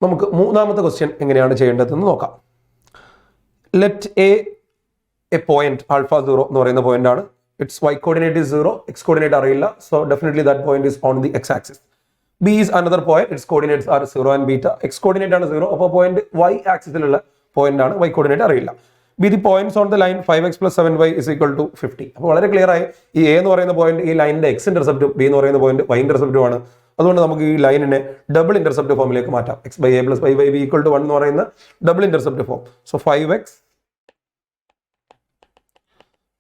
നമുക്ക് മൂന്നാമത്തെ ക്വസ്റ്റ്യൻ എങ്ങനെയാണ് ചെയ്യേണ്ടതെന്ന് നോക്കാം. ലെറ്റ് എ പോയിന്റ് ആൽഫ 0 എന്ന് പറയുന്ന പോയിന്റ് ആണ്. It's y coordinate is 0, x coordinate അറിയില്ല. So definitely that point is on the x axis. B is another point, its coordinates are 0 and beta. X coordinate ആണ് 0, അപ്പോൾ point y ആക്സിസിലുള്ള point ആണ്, y coordinate അറിയില്ല. B the points on the line 5x plus 7y is equal to 50. അപ്പോൾ വളരെ clear ആയി ഈ A എന്ന് പറയുന്ന പോയിന്റ് ഈ ലൈനിന്റെ x ഇന്റർസെപ്റ്റും B എന്ന് പറയുന്ന പോയിന്റ് y ഇന്റർസെപ്റ്റും ആണ്. അതുകൊണ്ട് നമുക്ക് ഈ ലൈനിനെ ഡബിൾ ഇന്റർസെപ്റ്റ് ഫോമിലേക്ക് മാറ്റാം. x by a plus y by b equal to 1 എന്ന് പറയുന്ന double intercept form. So 5x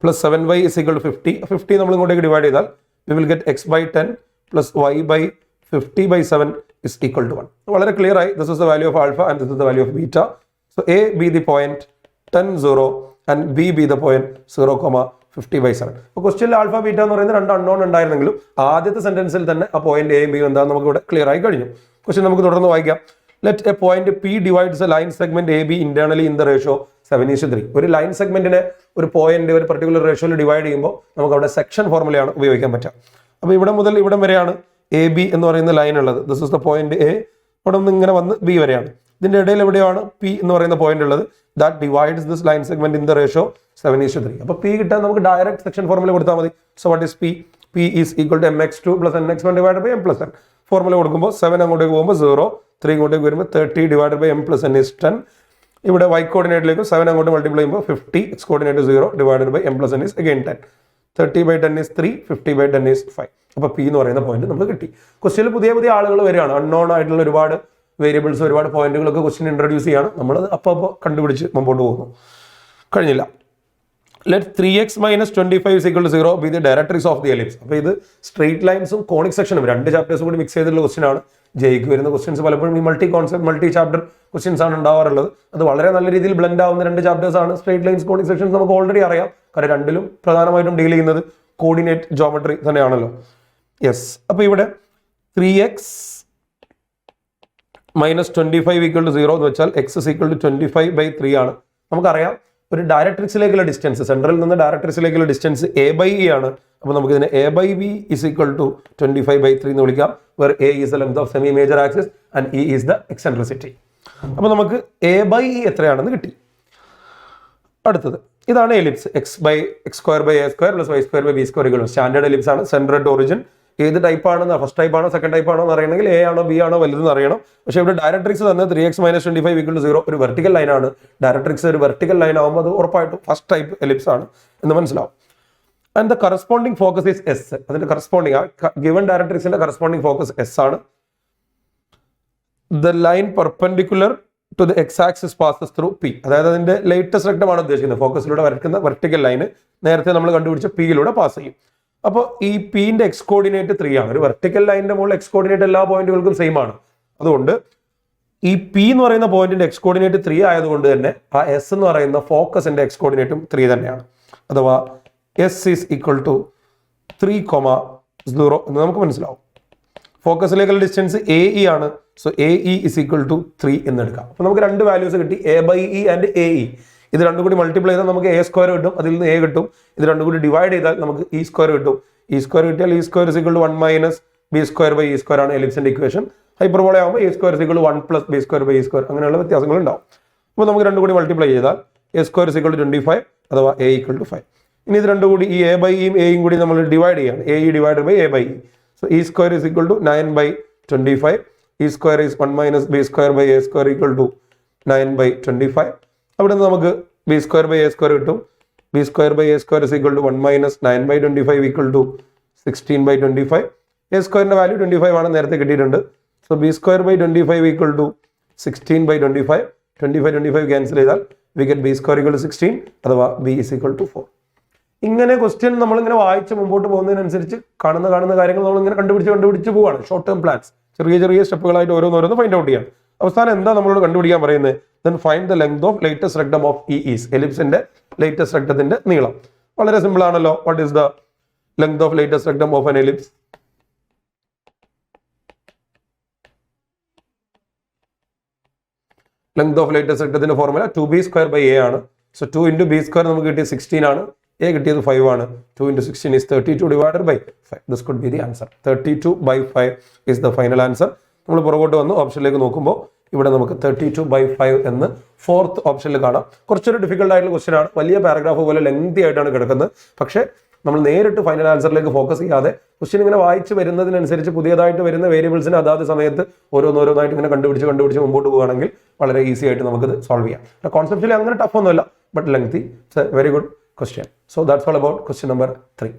plus 7y is equal to 50. 50 നമ്മൾ ഇങ്ങോട്ടേക്ക് ഡിവൈഡ് ചെയ്താൽ we will get x by 10 plus y by 50 by 7 is equal to 1. വളരെ clear ആയി. This is the value of alpha and this is the value of beta. So A be the point 10 0 and B be the point 0, 50 by 7. അപ്പോൾ ക്വസ്റ്റ്യനിൽ alpha beta എന്ന് പറയുന്ന രണ്ട് unknown ഉണ്ടായിരുന്നെങ്കിലും ആദ്യത്തെ സെന്റൻസിൽ തന്നെ ആ പോയിന്റ് എയും ബിയും എന്താണെന്ന് നമുക്ക് ഇവിടെ ക്ലിയർ ആയി കഴിഞ്ഞു. ക്വസ്റ്റ്യൻ നമുക്ക് തുടർന്ന് വായിക്കാം. Let A point P divides a line segment AB internally in the ratio 7:3. ഒരു ലൈൻ സെഗ്മെന്റിനെ ഒരു പോയിന്റ് ഒരു പർട്ടിക്കുലർ റേഷ്യോയിൽ ഡിവൈഡ് ചെയ്യുമ്പോൾ നമുക്ക് അവിടെ സെക്ഷൻ ഫോർമുലയാണ് ഉപയോഗിക്കാൻ പറ്റുക. അപ്പോൾ ഇവിടെ മുതൽ ഇവിടം വരെയാണ് എ ബി എന്ന് പറയുന്ന ലൈൻ ഉള്ളത്. This is the point A. ഇവിടെ നിന്ന് ഇങ്ങനെ വന്ന് ബി വരെയാണ്. ഇതിന്റെ ഇടയിൽ എവിടെയാണ് പി എന്ന് പറയുന്ന പോയിന്റ് ഉള്ളത്. That divides this line segment in the ratio 7:3. അപ്പോൾ പി കിട്ടാൻ നമുക്ക് ഡയറക്റ്റ് സെക്ഷൻ ഫോർമുല കൊടുത്താൽ മതി. So what is P? P is equal to mx2 plus nx1 divided by m plus n. Formula കൊടുക്കുമ്പോൾ 7 അങ്ങോട്ടേക്ക് പോകുമ്പോൾ 0, 3 ഇങ്ങോട്ടേക്ക് വരുമ്പോൾ 30 divided by m plus n is 10. ഇവിടെ y കോർഡിനേറ്റിലേക്ക് 7 അങ്ങോട്ട് മൾട്ടിപ്ലൈ ചെയ്യുമ്പോൾ 50, x coordinate 0 divided by m plus n is again 10. 30 by 10 is 3, 50 by 10 is 5. അപ്പോൾ പി എന്ന് പറയുന്ന പോയിന്റ് നമുക്ക് കിട്ടി. ക്വസ്റ്റ്യനിൽ പുതിയ പുതിയ ആളുകൾ വരികയാണ്. അൺനോൺ ആയിട്ടുള്ള ഒരുപാട് വേരിയബിൾസ്, ഒരുപാട് പോയിന്റുകളൊക്കെ ക്വസ്റ്റ്യൻ ഇൻട്രൊഡ്യൂസ് ചെയ്യാണ്. നമ്മളത് അപ്പോൾ കണ്ടുപിടിച്ച് മുമ്പോട്ട് പോകുന്നു. കഴിഞ്ഞില്ല. Let 3x minus 25 is equal to 0 be the directrix of the ellipse. അപ്പോൾ ഇത് സ്ട്രെയിറ്റ് ലൈൻസും കോണിക് സെക്ഷനും രണ്ട് ചാപ്റ്റേഴ്സും കൂടി മിക്സ് ചെയ്തിട്ടുള്ള ക്വസ്റ്റ്യൻ ആണ്. ജെയ്ക്ക് വരുന്ന ക്വസ്റ്റ്യൻസ് പലപ്പോഴും ഈ multi concept multi chapter questions ആണ് ഉണ്ടാവാറുള്ളത്. അത് വളരെ നല്ല രീതിയിൽ ബ്ലെൻഡ് ആവുന്ന രണ്ട് ചാപ്റ്റേഴ്സ് ആണ്. സ്ട്രെയിറ്റ് ലൈൻസ് കോണിക് സെക്ഷൻസ് നമുക്ക് ഓൾറെഡി അറിയാം. കാരണം രണ്ടിലും പ്രധാനമായിട്ടും ഡീൽ ചെയ്യുന്നത് കോർഡിനേറ്റ് ജോമെട്രി തന്നെയാണല്ലോ. യെസ്. അപ്പോൾ ഇവിടെ 3x minus 25 equal to 0 എന്ന് വെച്ചാൽ x is equal to 25 by 3 ആണ്. നമുക്കറിയാം ഒരു ഡയറക്ട്രിക്സിലേക്കുള്ള ഡിസ്റ്റൻസ്, സെൻട്രലിൽ നിന്ന് ഡയറക്ട്രിക്സിലേക്കുള്ള ഡിസ്റ്റൻസ് a by e ആണ്. അപ്പോൾ നമുക്ക് ഇതിനെ a by b is equal to 25 by 3 എന്ന് വിളിക്കാം. where a is the length of semi major axis and e is the eccentricity. അപ്പോൾ നമുക്ക് a by e എത്രയാണെന്ന് കിട്ടി. അടുത്തത് ഇതാണ് ellipse. x square by a square plus y square by b square equal to standard ellipse ആണ്. Central to origin. ഏത് type ആണെന്ന്, first type ആണോ സെക്കൻഡ് ടൈപ്പ് ആണോ എന്ന് അറിയണമെങ്കിൽ എ ആണോ ബി ആണോ വലുതെന്ന് അറിയണം. പക്ഷേ ഇവിടെ ഡയറക്ട്രിക്സ് തന്നെ 3x minus 25 equal to 0 ഒരു വെർട്ടിക്കൽ ലൈൻ ആണ്. ഡയറക്ട്രിക്സ് ഒരു വെർട്ടിക്കൽ ലൈൻ ആകുമ്പോൾ അത് ഉറപ്പായിട്ടും ഫസ്റ്റ് ടൈപ്പ് എലിപ്സ് ആണ് എന്ന് മനസ്സിലാവും. And the corresponding focus is S. അതിന്റെ കറസ്പോണ്ടിങ് ഗിവൺ ഡയറക്ട്രിക്സിന്റെ കറസ്പോണ്ടിങ് ഫോക്കസ് എസ് ആണ്. The line perpendicular to the X axis passes through P. അതായത് അതിന്റെ ലേറ്റസ്റ്റ് റെക്ടമാണ് ഉദ്ദേശിക്കുന്നത്. ഫോക്കസിലൂടെ വരയ്ക്കുന്ന വെർട്ടിക്കൽ ലൈന് നേരത്തെ നമ്മൾ കണ്ടുപിടിച്ച പിയിലൂടെ പാസ് ചെയ്യും. അപ്പോൾ ഈ പിന്റെ എക്സ് കോർഡിനേറ്റ് 3 ആണ്. ഒരു വെർട്ടിക്കൽ ലൈനിന്റെ മുകളിൽ എക്സ് കോർഡിനേറ്റ് എല്ലാ പോയിന്റുകൾക്കും സെയിം ആണ്. അതുകൊണ്ട് ഈ പി എന്ന് പറയുന്ന പോയിന്റിന്റെ എക്സ് കോർഡിനേറ്റ് 3 ആയതുകൊണ്ട് തന്നെ ആ എസ് എന്ന് പറയുന്ന ഫോക്കസിന്റെ എക്സ് കോർഡിനേറ്റും 3 തന്നെയാണ്. അഥവാ എസ് ഈസ് ഈക്വൽ ടു 3,0 എന്ന് നമുക്ക് മനസ്സിലാവും. ഫോക്കസിലേക്കുള്ള ഡിസ്റ്റൻസ് എ ഇ ആണ്. So a e is equal to 3 എന്ന് എടുക്കാം. അപ്പോൾ നമുക്ക് രണ്ട് വാല്യൂസ് കിട്ടി, a by e and a e. ഇത് രണ്ടും കൂടി മൾട്ടിപ്ലൈ ചെയ്താൽ നമുക്ക് എ സ്ക്വയർ കിട്ടും, അതിൽ നിന്ന് എ കിട്ടും. ഇത് രണ്ടും കൂടി ഡിവൈഡ് ചെയ്താൽ നമുക്ക് ഇ സ്ക്വയർ കിട്ടും. ഇ സ്ക്വയർ കിട്ടിയാൽ e square is equal to 1 minus b square by e square ആണ് എലിപ്സിന്റെ ഇക്വേഷൻ. ഹൈപ്പർബോള ആകുമ്പോൾ a square is equal to 1 plus b square by e square. അങ്ങനെയുള്ള വ്യത്യാസങ്ങൾ ഉണ്ടാവും. അപ്പോൾ നമുക്ക് രണ്ടും കൂടി മൾട്ടിപ്ലൈ ചെയ്താൽ a square is equal to 25 അഥവാ എ ഈക്വൽ ടു 5. ഇനി ഇത് രണ്ടും കൂടി ഈ എ ബൈ ഇയും എയും കൂടി നമ്മൾ ഡിവൈഡ് ചെയ്യാണ്. A e divide by a by e. So e square is equal to 9 by 25. E square is 1 minus b square by a square equal to 9 by 25. അവിടെ നിന്ന് നമുക്ക് b square by a square കിട്ടും. B square by a square is equal to 1 minus 9 by 25 equal to 16 by 25. A സ്ക്വയറിന്റെ value 25 ആണ്, നേരത്തെ കിട്ടിയിട്ടുണ്ട്. So B square by 25 equal to 16 by 25. 25 cancel ചെയ്താൽ we get b square equal to 16 അഥവാ B is equal to 4. ഇങ്ങനെ question നമ്മളിങ്ങനെ വായിച്ച് മുമ്പോട്ട് പോകുന്നതിനനുസരിച്ച് കാണുന്ന കാര്യങ്ങൾ നമ്മളിങ്ങനെ കണ്ടുപിടിച്ച് പോവുകയാണ്. ഷോർട്ട് ടേം പ്ലാൻസ് ചെറിയ സ്റ്റെപ്പുകളായിട്ട് ഓരോന്ന് ഫൈൻഡ് ഔട്ട് ചെയ്യാം. അവസാനം എന്താ നമ്മളോട് കണ്ടുപിടിക്കാൻ പറയുന്നത്? Then find the length of latus rectum of e is. എലിപ്സിന്റെ ലേറ്റസ്റ്റ് റെക്ടത്തിന്റെ നീളം. വളരെ സിമ്പിൾ ആണല്ലോ. What is the length of latus rectum of an ellipse? Length of latus റെക്ടത്തിന്റെ formula 2b square by a ആണ്. സോ 2 into b സ്ക്വയർ നമുക്ക് കിട്ടിയത് 16 ആണ്. എ കിട്ടിയത് 5 ആണ്. 2 into 16 is 32 divided by 5. This could be the answer. 32 by 5 is the final answer. നമ്മൾ പുറകോട്ട് വന്ന് ഓപ്ഷനിലേക്ക് നോക്കുമ്പോൾ ഇവിടെ നമുക്ക് 32/5 എന്ന് ഫോർത്ത് ഓപ്ഷനിൽ കാണാം. കുറച്ചൊരു ഡിഫിക്കൽട്ട് ആയിട്ടുള്ള ക്വസ്റ്റ്യൻ ആണ്, വലിയ പാരഗ്രാഫ് പോലെ ലെങ്തി ആയിട്ടാണ് കിടക്കുന്നത്. പക്ഷേ നമ്മൾ നേരിട്ട് ഫൈനൽ ആൻസറിലേക്ക് ഫോക്കസ് ചെയ്യാതെ ക്വസ്റ്റ്യൻ ഇങ്ങനെ വായിച്ച് വരുന്നതിനനുസരിച്ച് പുതിയതായിട്ട് വരുന്ന വേരിയബിൾസിന് അതാത് സമയത്ത് ഓരോന്നോരോന്നായിട്ട് ഇങ്ങനെ കണ്ടുപിടിച്ച് മുമ്പോട്ട് പോവുകയാണെങ്കിൽ വളരെ ഈസി ആയിട്ട് നമുക്കിത് സോൾവ് ചെയ്യാം. കോൺസെപ്റ്റിൽ അങ്ങനെ ടഫ് ഒന്നുമില്ല, but lengthy. It's A very good question. So that's all about question number 3.